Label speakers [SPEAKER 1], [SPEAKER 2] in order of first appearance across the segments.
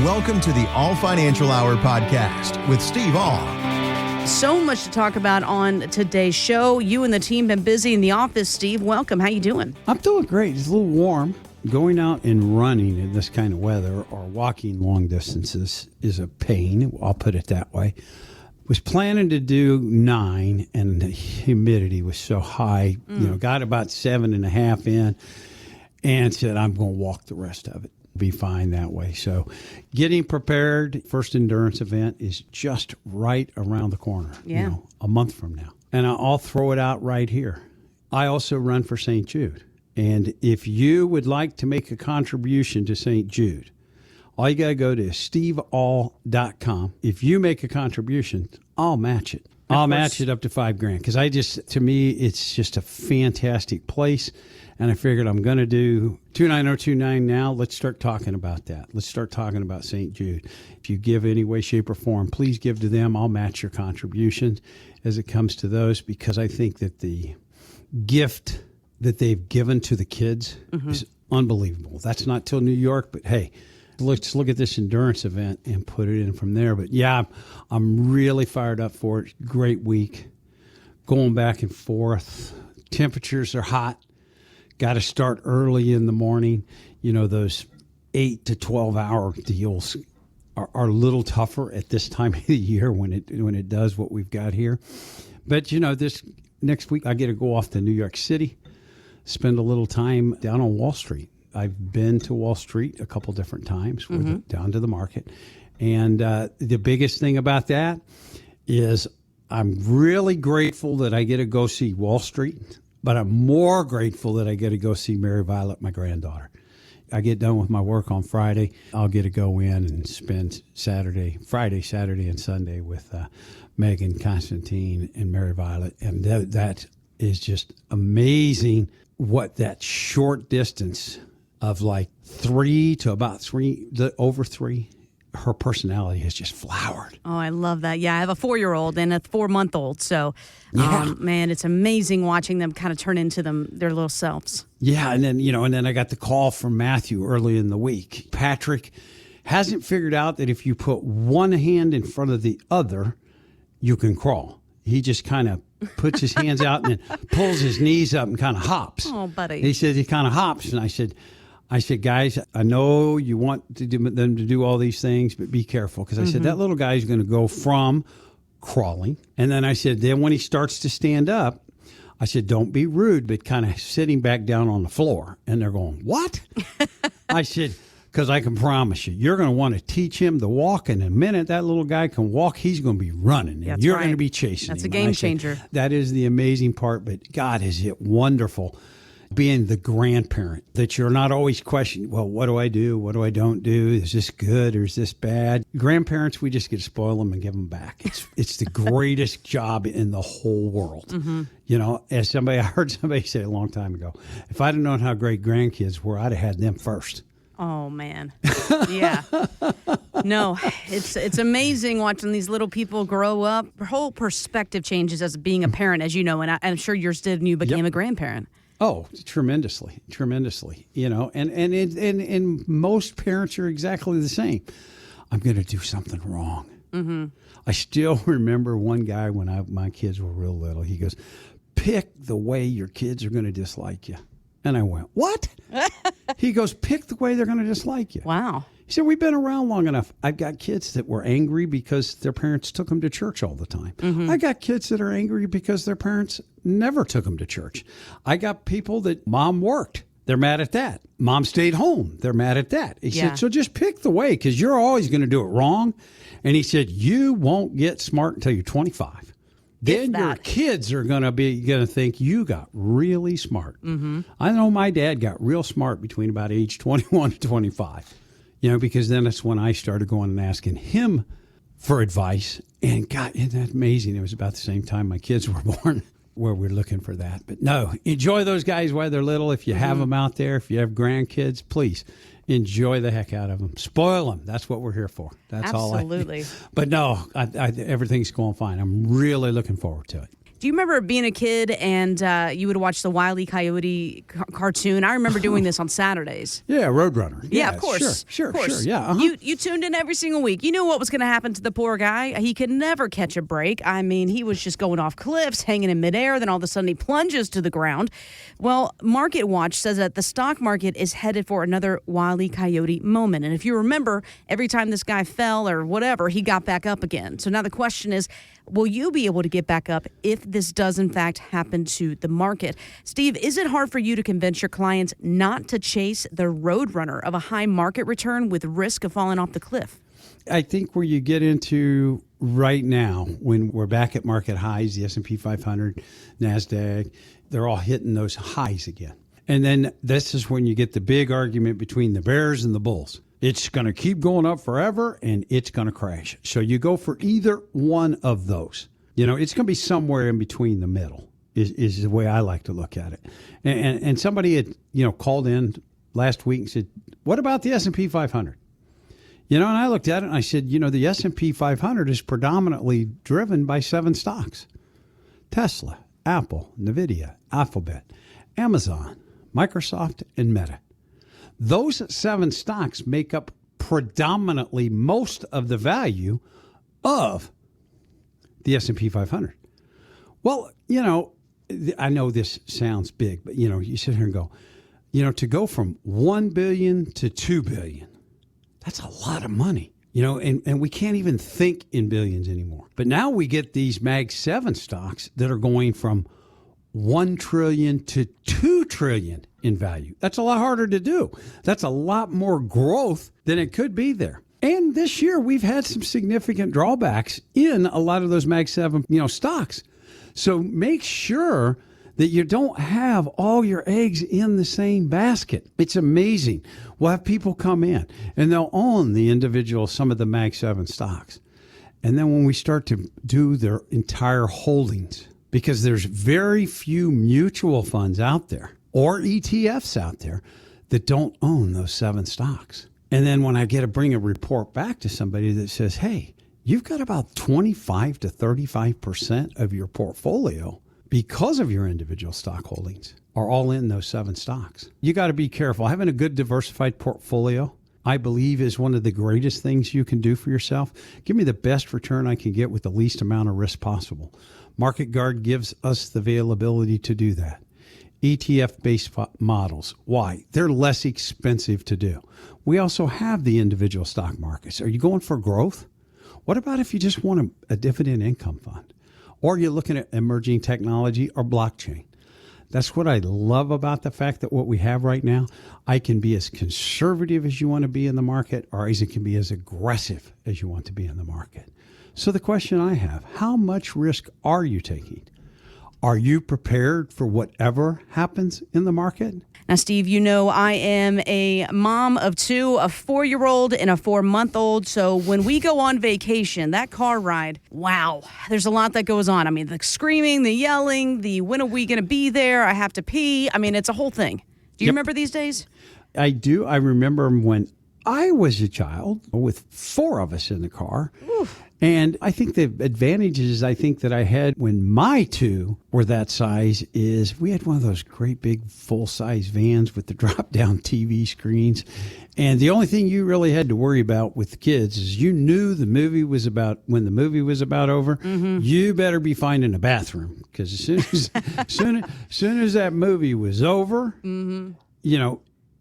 [SPEAKER 1] Welcome to the All Financial Hour podcast with Steve All.
[SPEAKER 2] So much to talk about on today's show. You and the team been busy in the office, Steve. Welcome. How you doing?
[SPEAKER 3] I'm doing great. It's a little warm. Going out and running in this kind of weather or walking long distances is a pain. I'll put it that way. Was planning to do 9, and the humidity was so high. Got about 7.5 in, and said I'm going to walk the rest of it. Be fine that way. So getting prepared, first endurance event is just right around the corner.
[SPEAKER 2] Yeah.
[SPEAKER 3] A month from now. And I'll throw it out right here. I also run for St. Jude. And if you would like to make a contribution to St. Jude, all you got to go to steveall.com. If you make a contribution, I'll match it. I'll match it up to $5,000 because to me, it's just a fantastic place. And I figured I'm going to do 29029 now. Let's start talking about that. Let's start talking about St. Jude. If you give any way, shape, or form, please give to them. I'll match your contributions as it comes to those because I think that the gift that they've given to the kids is unbelievable. That's not till New York, but hey, let's look at this endurance event and put it in from there. But yeah, I'm really fired up for it. Great week. Going back and forth. Temperatures are hot. Got to start early in the morning. Those 8 to 12 hour deals are a little tougher at this time of the year when it does what we've got here. But, this next week I get to go off to New York City, spend a little time down on Wall Street. I've been to Wall Street a couple different times, down to the market. And the biggest thing about that is I'm really grateful that I get to go see Wall Street. But I'm more grateful that I get to go see Mary Violet, my granddaughter. I get done with my work on Friday. I'll get to go in and spend Friday, Saturday, and Sunday with Megan, Constantine, and Mary Violet. And that is just amazing what that short distance of like 3 to about 3, over 3, her personality has just flowered.
[SPEAKER 2] Oh, I love that. Yeah, I have a 4-year-old and a 4-month-old. So,
[SPEAKER 3] Yeah.
[SPEAKER 2] Man, it's amazing watching them kind of turn into their little selves.
[SPEAKER 3] Yeah, and then I got the call from Matthew early in the week. Patrick hasn't figured out that if you put one hand in front of the other, you can crawl. He just kind of puts his hands out and then pulls his knees up and kind of hops.
[SPEAKER 2] Oh, buddy.
[SPEAKER 3] He said he kind of hops, and I said, guys, I know you want them to do all these things, but be careful. Because I said, that little guy is going to go from crawling. And then I said, then when he starts to stand up, I said, don't be rude, but kind of sitting back down on the floor. And they're going, what? I said, because I can promise you're going to want to teach him to walk. And the minute that little guy can walk, he's going to be running. And you're going to be chasing him.
[SPEAKER 2] That's a game changer.
[SPEAKER 3] That is the amazing part. But God, is it wonderful being the grandparent, that you're not always questioning, well, what do I do? What do I don't do? Is this good or is this bad? Grandparents, we just get to spoil them and give them back. It's the greatest job in the whole world. As I heard somebody say a long time ago, if I'd have known how great grandkids were, I'd have had them first.
[SPEAKER 2] Oh, man. Yeah. No, it's amazing watching these little people grow up. Your whole perspective changes as being a parent, as you know, and I'm sure yours did when you became a grandparent.
[SPEAKER 3] Oh, tremendously. And most parents are exactly the same. I'm going to do something wrong. I still remember one guy when my kids were real little. He goes, pick the way your kids are going to dislike you. And I went, what? He goes, pick the way they're going to dislike you.
[SPEAKER 2] Wow.
[SPEAKER 3] He said, we've been around long enough. I've got kids that were angry because their parents took them to church all the time. I got kids that are angry because their parents never took them to church. I got people that mom worked. They're mad at that. Mom stayed home. They're mad at that. He said, so just pick the way because you're always going to do it wrong. And he said, you won't get smart until you're 25. Then your kids are going to think you got really smart. I know my dad got real smart between about age 21 to 25. Because then that's when I started going and asking him for advice. And God, isn't that amazing? It was about the same time my kids were born where we're looking for that. But no, enjoy those guys while they're little. If you have them out there, if you have grandkids, please enjoy the heck out of them. Spoil them. That's what we're here for. That's
[SPEAKER 2] Absolutely.
[SPEAKER 3] But no, everything's going fine. I'm really looking forward to it.
[SPEAKER 2] Do you remember being a kid and you would watch the Wile E. Coyote cartoon? I remember doing this on Saturdays.
[SPEAKER 3] Yeah, Roadrunner.
[SPEAKER 2] Yeah, of course.
[SPEAKER 3] Sure. Yeah.
[SPEAKER 2] You tuned in every single week. You knew what was going to happen to the poor guy. He could never catch a break. I mean, he was just going off cliffs, hanging in midair. Then all of a sudden he plunges to the ground. Well, Market Watch says that the stock market is headed for another Wile E. Coyote moment. And if you remember, every time this guy fell or whatever, he got back up again. So now the question is, will you be able to get back up if this does in fact happen to the market? Steve, is it hard for you to convince your clients not to chase the roadrunner of a high market return with risk of falling off the cliff?
[SPEAKER 3] I think where you get into right now, when we're back at market highs, the S&P 500, NASDAQ, they're all hitting those highs again. And then this is when you get the big argument between the bears and the bulls. It's going to keep going up forever and it's going to crash. So you go for either one of those. You know, it's going to be somewhere in between the middle is the way I like to look at it. And somebody had, called in last week and said, what about the S&P 500? And I looked at it and I said, the S&P 500 is predominantly driven by 7 stocks. Tesla, Apple, NVIDIA, Alphabet, Amazon, Microsoft, and Meta. Those 7 stocks make up predominantly most of the value of the S&P 500. Well, I know this sounds big, but, you sit here and go, to go from 1 billion to 2 billion, that's a lot of money, and we can't even think in billions anymore. But now we get these Mag 7 stocks that are going from 1 trillion to 2 trillion in value. That's a lot harder to do. That's a lot more growth than it could be there. And this year we've had some significant drawbacks in a lot of those Mag 7, stocks. So make sure that you don't have all your eggs in the same basket. It's amazing. We'll have people come in and they'll own the individual, some of the Mag 7 stocks. And then when we start to do their entire holdings, because there's very few mutual funds out there or ETFs out there that don't own those 7 stocks. And then when I get to bring a report back to somebody that says, hey, you've got about 25 to 35% of your portfolio because of your individual stock holdings are all in those 7 stocks. You got to be careful. Having a good diversified portfolio, I believe, is one of the greatest things you can do for yourself. Give me the best return I can get with the least amount of risk possible. Market Guard gives us the availability to do that. ETF-based models. Why? They're less expensive to do. We also have the individual stock markets. Are you going for growth? What about if you just want a dividend income fund? Or you're looking at emerging technology or blockchain? That's what I love about the fact that what we have right now, I can be as conservative as you want to be in the market, or I can be as aggressive as you want to be in the market. So the question I have, how much risk are you taking? Are you prepared for whatever happens in the market?
[SPEAKER 2] Now, Steve, I am a mom of 2, a 4-year-old and a 4-month-old. So when we go on vacation, that car ride, wow, there's a lot that goes on. I mean, the screaming, the yelling, the when are we going to be there? I have to pee. I mean, it's a whole thing. Do you remember these days?
[SPEAKER 3] I do. I remember when I was a child with 4 of us in the car. Oof. And I think the advantages that I had when my 2 were that size is we had one of those great big full-size vans with the drop-down TV screens. And the only thing you really had to worry about with the kids is you knew when the movie was about over, you better be finding a bathroom. Because as soon as that movie was over,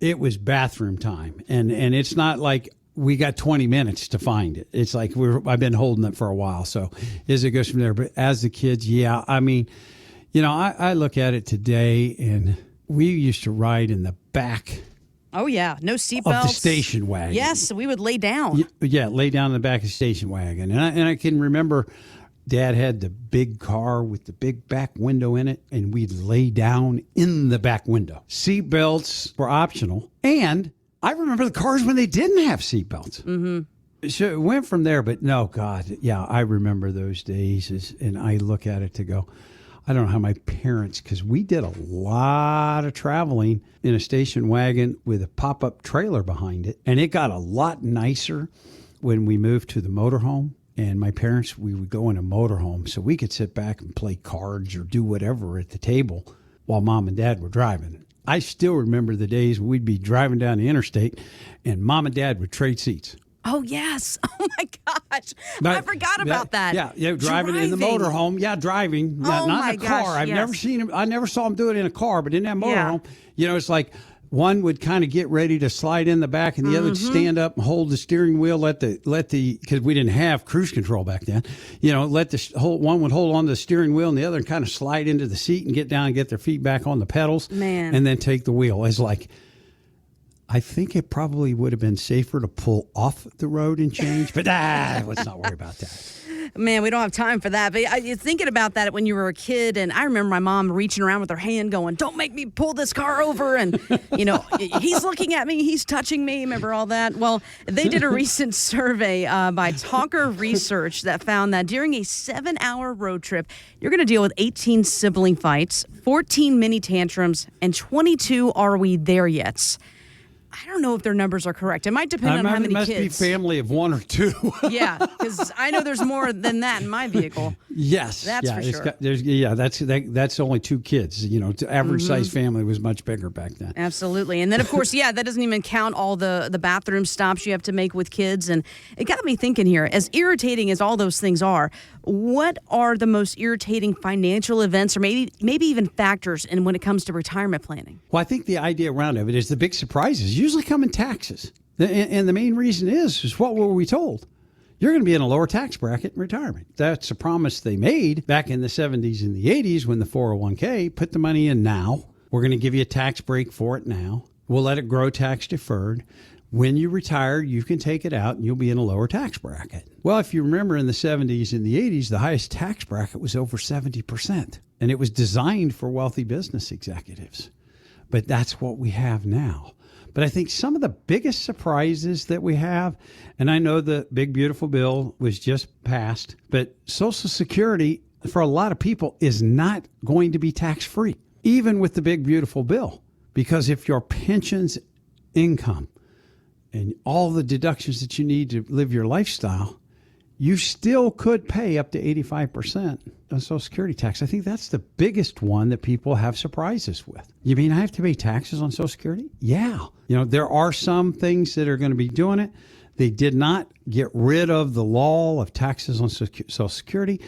[SPEAKER 3] it was bathroom time. And it's not like we got 20 minutes to find it. It's like I've been holding it for a while. So as it goes from there, but as the kids, I mean, I look at it today and we used to ride in the back.
[SPEAKER 2] Oh yeah. No seatbelts.
[SPEAKER 3] Of the station wagon.
[SPEAKER 2] Yes. We would lay down.
[SPEAKER 3] Yeah. Lay down in the back of the station wagon. And I can remember Dad had the big car with the big back window in it, and we'd lay down in the back window. Seatbelts were optional. And I remember the cars when they didn't have seatbelts. Mm-hmm. So it went from there, but no, God, yeah, I remember those days. And I look at it to go, I don't know how my parents, because we did a lot of traveling in a station wagon with a pop-up trailer behind it. And it got a lot nicer when we moved to the motorhome. And my parents, we would go in a motorhome so we could sit back and play cards or do whatever at the table while mom and dad were driving. I still remember the days when we'd be driving down the interstate and mom and dad would trade seats.
[SPEAKER 2] Oh, yes. Oh, my gosh. I forgot about that.
[SPEAKER 3] Yeah, driving in the motorhome. Yeah, driving.
[SPEAKER 2] Oh,
[SPEAKER 3] not in a car.
[SPEAKER 2] Gosh,
[SPEAKER 3] I never saw them do it in a car, but in that motorhome, it's like one would kind of get ready to slide in the back and the other would stand up and hold the steering wheel, let the because we didn't have cruise control back then, one would hold on to the steering wheel and the other kind of slide into the seat and get down and get their feet back on the pedals.
[SPEAKER 2] Man.
[SPEAKER 3] And then take the wheel. It's like, I think it probably would have been safer to pull off the road and change, but let's not worry about that.
[SPEAKER 2] Man, we don't have time for that. But you're thinking about that when you were a kid, and I remember my mom reaching around with her hand going, don't make me pull this car over. And, he's looking at me, he's touching me. Remember all that? Well, they did a recent survey by Talker Research that found that during a 7-hour road trip, you're going to deal with 18 sibling fights, 14 mini tantrums, and 22 are we there yet? I don't know if their numbers are correct. It might depend on how many kids.
[SPEAKER 3] It must be family of one or two.
[SPEAKER 2] Yeah, because I know there's more than that in my vehicle.
[SPEAKER 3] Yes,
[SPEAKER 2] that's for sure.
[SPEAKER 3] That's only 2 kids. The average size family was much bigger back then.
[SPEAKER 2] Absolutely, and then of course, that doesn't even count all the bathroom stops you have to make with kids. And it got me thinking here. As irritating as all those things are, what are the most irritating financial events, or maybe even factors, in when it comes to retirement planning?
[SPEAKER 3] Well, I think the idea around it is the big surprises usually come in taxes. And the main reason is what were we told? You're going to be in a lower tax bracket in retirement. That's a promise they made back in the 70s and the 80s when the 401k put the money in now. We're going to give you a tax break for it now. We'll let it grow tax deferred. When you retire, you can take it out and you'll be in a lower tax bracket. Well, if you remember in the 70s and the 80s, the highest tax bracket was over 70%. And it was designed for wealthy business executives. But that's what we have now. But I think some of the biggest surprises that we have, and I know the big, beautiful bill was just passed, but Social Security for a lot of people is not going to be tax-free, even with the big, beautiful bill. Because if your pension's income and all the deductions that you need to live your lifestyle, you still could pay up to 85% on Social Security tax. I think that's the biggest one that people have surprises with. You mean I have to pay taxes on Social Security? Yeah. There are some things that are going to be doing it. They did not get rid of the law of taxes on Social Security.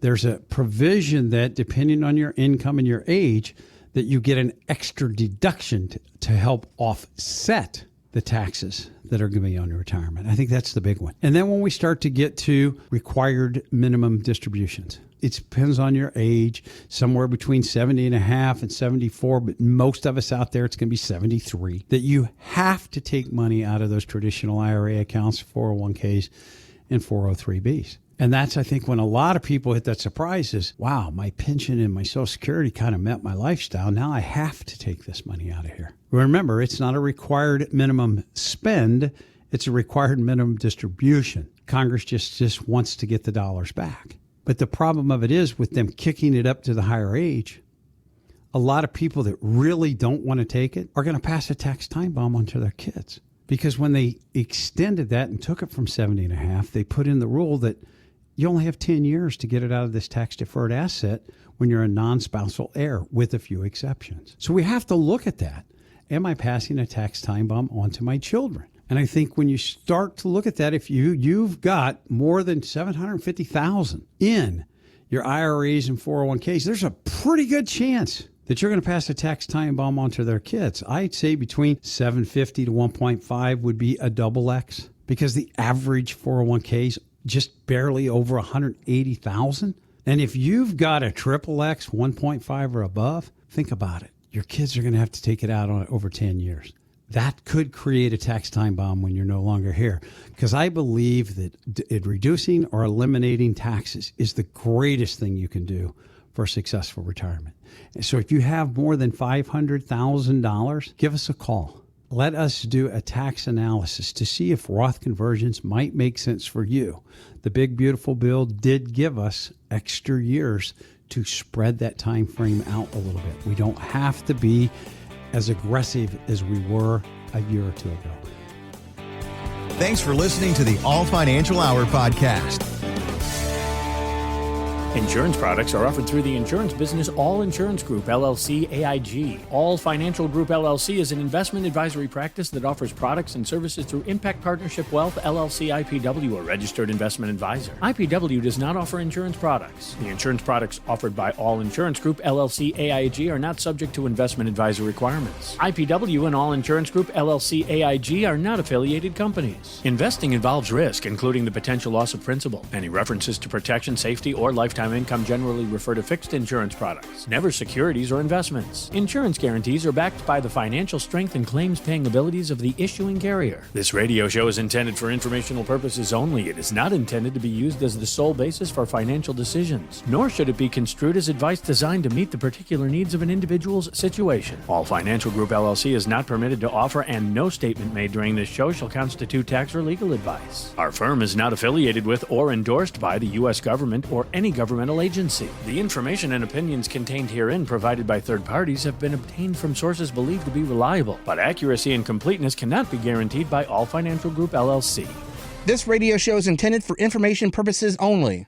[SPEAKER 3] There's a provision that, depending on your income and your age, that you get an extra deduction to help offset the taxes that are going to be on your retirement. I think that's the big one. And then when we start to get to required minimum distributions, it depends on your age, somewhere between 70 and a half and 74, but most of us out there, it's going to be 73, that you have to take money out of those traditional IRA accounts, 401ks, and 403bs. And that's, I think, when a lot of people hit that surprise is, wow, my pension and my Social Security kind of met my lifestyle. Now I have to take this money out of here. Remember, it's not a required minimum spend. It's a required minimum distribution. Congress just wants to get the dollars back. But the problem of it is, with them kicking it up to the higher age, a lot of people that really don't want to take it are going to pass a tax time bomb onto their kids. Because when they extended that and took it from 70 and a half, they put in the rule that you only have 10 years to get it out of this tax-deferred asset when you're a non-spousal heir, with a few exceptions. So we have to look at that. Am I passing a tax time bomb onto my children? And I think when you start to look at that, if you've got more than $750,000 in your IRAs and 401ks, there's a pretty good chance that you're going to pass a tax time bomb onto their kids. I'd say between 750 to 1.5 would be a double X, because the average 401k is just barely over 180,000. And if you've got a triple X, 1.5 or above, think about it. Your kids are going to have to take it out on over 10 years. That could create a tax time bomb when you're no longer here. Because I believe that reducing or eliminating taxes is the greatest thing you can do for a successful retirement. And so if you have more than $500,000, give us a call. Let us do a tax analysis to see if Roth conversions might make sense for you. The big, beautiful bill did give us extra years to spread that time frame out a little bit. We don't have to be as aggressive as we were a year or two ago.
[SPEAKER 1] Thanks for listening to the All Financial Hour podcast.
[SPEAKER 4] Insurance products are offered through the insurance business All Insurance Group, LLC, AIG. All Financial Group, LLC is an investment advisory practice that offers products and services through Impact Partnership Wealth, LLC, IPW, a registered investment advisor. IPW does not offer insurance products. The insurance products offered by All Insurance Group, LLC, AIG are not subject to investment advisor requirements. IPW and All Insurance Group, LLC, AIG are not affiliated companies. Investing involves risk, including the potential loss of principal. Any references to protection, safety, or lifetime income generally refer to fixed insurance products, never securities or investments. Insurance guarantees are backed by the financial strength and claims-paying abilities of the issuing carrier. This radio show is intended for informational purposes only. It is not intended to be used as the sole basis for financial decisions, nor should it be construed as advice designed to meet the particular needs of an individual's situation. All Financial Group, LLC is not permitted to offer, and no statement made during this show shall constitute tax or legal advice. Our firm is not affiliated with or endorsed by the U.S. government or any governmental agency. The information and opinions contained herein provided by third parties have been obtained from sources believed to be reliable, but accuracy and completeness cannot be guaranteed by All Financial Group, LLC.
[SPEAKER 5] This radio show is intended for information purposes only.